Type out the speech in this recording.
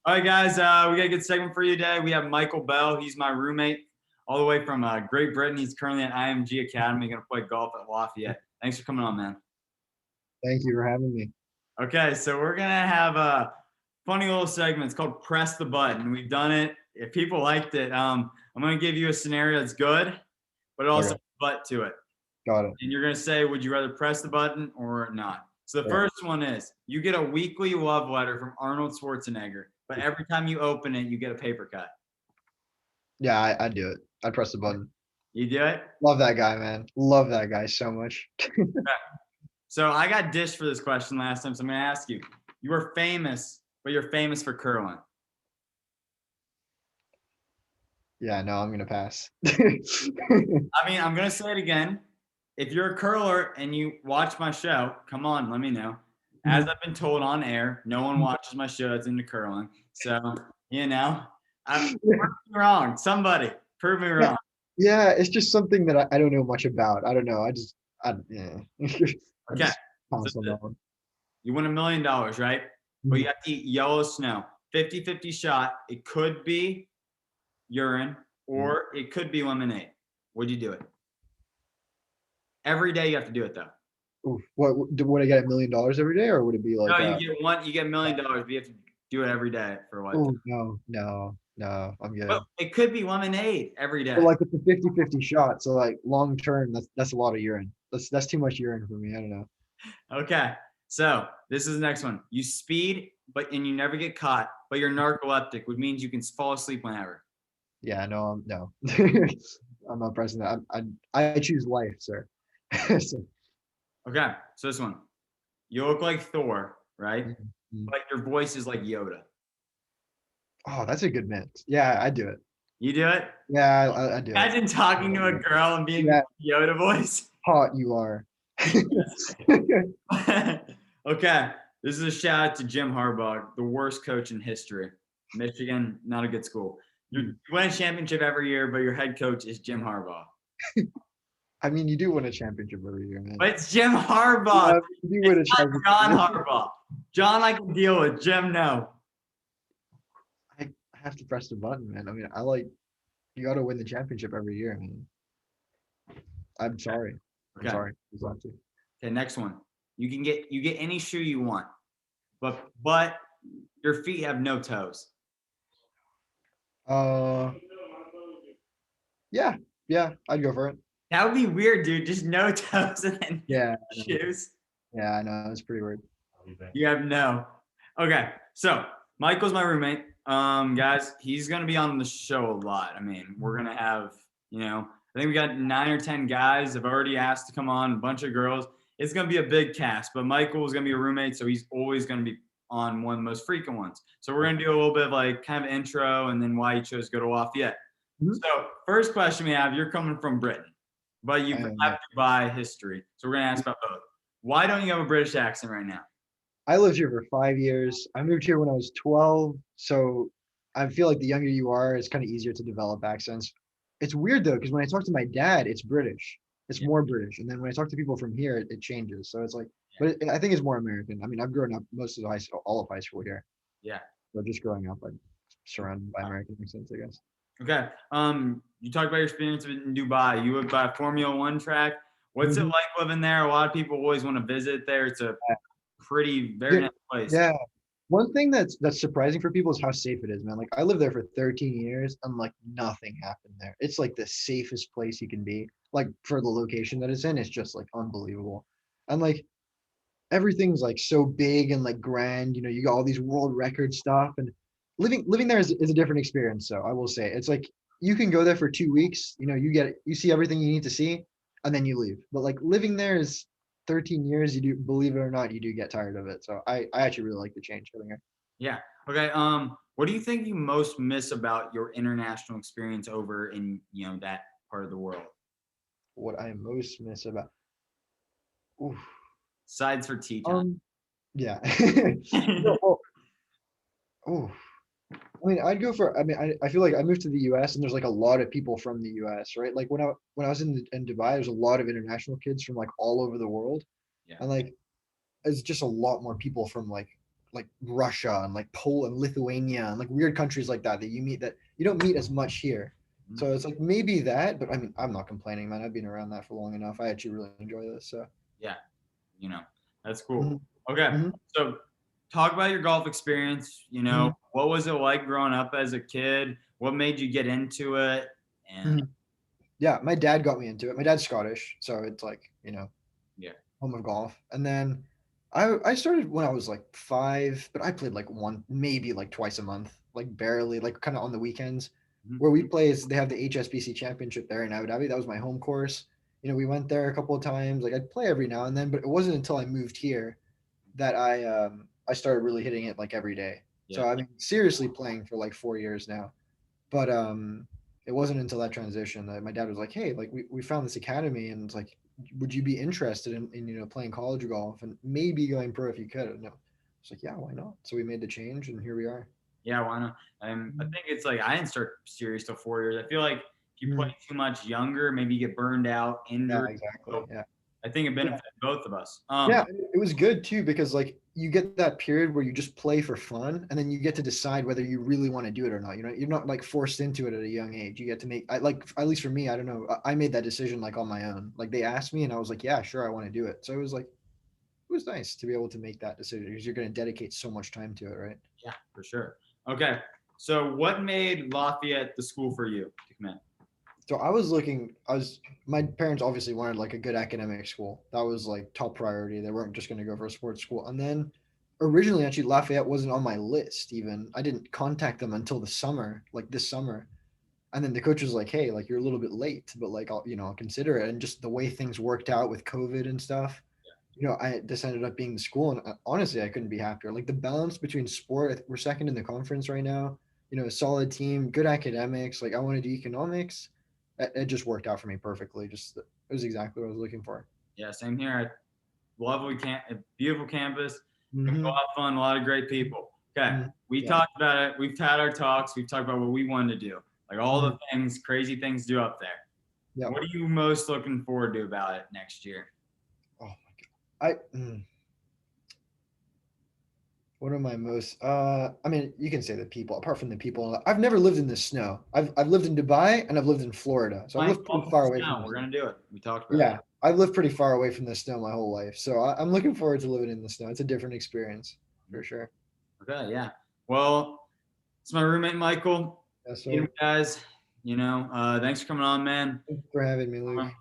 All right, guys, we got a good segment for you today. We have Michael Bell. He's my roommate all the way from Great Britain. He's currently at IMG Academy, going to play golf at Lafayette. Thanks for coming on, man. Thank you for having me. Okay, so we're going to have a funny little segment. It's called Press the Button. We've done it. If people liked it, I'm going to give you a scenario that's good, but also Okay. butt to it. Got it. And you're going to say, would you rather press the button or not? So the first one is you get a weekly love letter from Arnold Schwarzenegger, but every time you open it, you get a paper cut. Yeah, I'd do it. I'd press the button. You do it? Love that guy, man. Love that guy so much. So I got dished for this question last time, so I'm going to ask you. You were famous, but you're famous for curling. Yeah, no, I'm gonna pass. I mean, I'm going to say it again. If you're a curler and you watch my show, come on, let me know. As I've been told on air, no one watches my show that's into curling. So, I'm wrong. Somebody prove me wrong. Yeah, it's just something that I don't know much about. I don't know. Yeah. Okay. Pass on that one. You win $1 million, right? But you have to eat yellow snow. 50-50 shot. It could be urine or it could be lemonade. Would you do it? Every day you have to do it though. Oof. Would I get $1 million every day, or would it be like? No, you get $1 million, but you have to do it every day for a Oh lifetime. no, I'm good. But it could be lemonade every day. But like it's a 50-50 shot, so like long term, that's a lot of urine. That's too much urine for me. I don't know. Okay, so this is the next one. You speed, and you never get caught, but you're narcoleptic, which means you can fall asleep whenever. Yeah, no, no. I'm not pressing that. I choose life, sir. So, Okay, so this one. You look like Thor, right? mhm. But your voice is like Yoda. Oh, that's a good mix. Yeah, I do it. You do it? Yeah, I do it. Imagine talking to a girl and being Yoda voice. Hot you are. Okay, this is a shout out to Jim Harbaugh, the worst coach in history. Michigan, not a good school. You win a championship every year, but your head coach is Jim Harbaugh. I mean, you do win a championship every year, man. But it's Jim Harbaugh. Yeah, you do win a championship. John Harbaugh. John, I can deal with. Jim, no. I have to press the button, man. I mean, you got to win the championship every year. I mean, I'm sorry. Okay. I'm sorry. Okay, next one. You get any shoe you want, but your feet have no toes. Yeah, I'd go for it. That would be weird, dude. Just no toes and then shoes. Yeah, I know. It's pretty weird. You have no. Okay, so Michael's my roommate. Guys, he's gonna be on the show a lot. I mean, we're gonna have, I think we got 9 or 10 guys have already asked to come on, a bunch of girls. It's gonna be a big cast, but Michael is gonna be a roommate, so he's always gonna be on one of the most frequent ones. So we're gonna do a little bit of like kind of intro and then why he chose to go to Lafayette. So first question we have, you're coming from Britain, but you have Dubai history. So we're gonna ask about both. Why don't you have a British accent right now? I lived here for 5 years. I moved here when I was 12, so I feel like the younger you are, it's kind of easier to develop accents. It's weird though, because when I talk to my dad, it's British. It's more British, and then when I talk to people from here, it changes. So it's like, but I think it's more American. I mean, I've grown up most of the all of high school here. Yeah. So just growing up, I'm surrounded by American accents, I guess. Okay. You talked about your experience in Dubai. You live by a Formula One track. What's it like living there? A lot of people always want to visit there. It's a very nice place. Yeah. One thing that's surprising for people is how safe it is, man. Like I lived there for 13 years and like nothing happened there. It's like the safest place you can be. Like for the location that it's in, it's just like unbelievable. And like everything's like so big and like grand, you got all these world record stuff, and living there is a different experience. So I will say it's like you can go there for 2 weeks, you see everything you need to see and then you leave. But like living there is 13 years, you do, believe it or not, you do get tired of it. So I actually really like the change coming here. Yeah. Okay. What do you think you most miss about your international experience over in, that part of the world? What I most miss about, oof. Sides for teaching. Yeah. Oh, I mean, I feel like I moved to the US and there's like a lot of people from the US, right? Like when I was in Dubai, there's a lot of international kids from like all over the world. Yeah. And like it's just a lot more people from like like Russia and like Poland, Lithuania, and like weird countries like that that you meet that you don't meet as much here. Mhm. So it's like maybe that, but I mean, I'm not complaining, man. I've been around that for long enough. I actually really enjoy this. So Yeah, that's cool. mhm, Okay, mhm, so talk about your golf experience. mhm, What was it like growing up as a kid? What made you get into it? And mhm. Yeah, my dad got me into it. My dad's Scottish, so it's like yeah, home of golf. And then I started when I was like 5, but I played like one, maybe like twice a month, like barely, like kind of on the weekends. mhm, Where we play is they have the HSBC Championship there in Abu Dhabi. That was my home course. We went there a couple of times. Like I'd play every now and then, but it wasn't until I moved here that I started really hitting it like every day. yeah, So I mean, seriously playing for like 4 years now. But it wasn't until that transition that my dad was like, "Hey, like we found this academy, and it's like, would you be interested in playing college golf and maybe going pro if you could?" And no, it's like, yeah, why not? So we made the change, and here we are. yeah. Why not? I think it's like I didn't start serious till 4 years. I feel like if you play Mhm. too much younger, maybe you get burned out, Yeah, injured. exactly. So Yeah. I think it Yeah. benefits both of us. Yeah, it was good too because like you get that period where you just play for fun, and then you get to decide whether you really want to do it or not. You're not like forced into it at a young age. You get to make, I like, at least for me, I don't know, I made that decision like on my own. Like they asked me, and I was like, yeah, sure, I want to do it. So it was like it was nice to be able to make that decision because you're going to dedicate so much time to it, right? Yeah, for sure. Okay, so what made Lafayette the school for you to come in? So I was my parents obviously wanted like a good academic school. That was like top priority. They weren't just going to go for a sports school. And then originally, actually, Lafayette wasn't on my list even. I didn't contact them until the summer, like this summer. And then the coach was like, "Hey, like you're a little bit late, but like I'll consider it." And just the way things worked out with COVID and stuff, I this ended up being the school, and honestly, I couldn't be happier. Like the balance between sport, we're second in the conference right now. A solid team, good academics. Like I want to do economics. It just worked out for me perfectly. Just it was exactly what I was looking for. Yeah, same here. Lovely beautiful campus. A Mm-hmm. lot of fun, a lot of great people. Okay, Mm-hmm. we Yeah. talked about it. We've had our talks. We've talked about what we wanted to do, like all Mm-hmm. the things, crazy things to do up there. Yeah. What are you most looking forward to about it next year? Oh my god. What am I most? I mean, you can say the people. Apart from the people, I've never lived in the snow. I've lived in Dubai and I've lived in Florida, so I've Playing lived pretty golf in the far away from snow. the We're snow. gonna do it. We talked about it. Yeah, I've lived pretty far away from the snow my whole life, so I'm looking forward to living in the snow. It's a different experience for sure. Okay, yeah. Well, it's my roommate Michael. Yeah, You so guys, thanks for coming on, man. thanks for having me, Luke.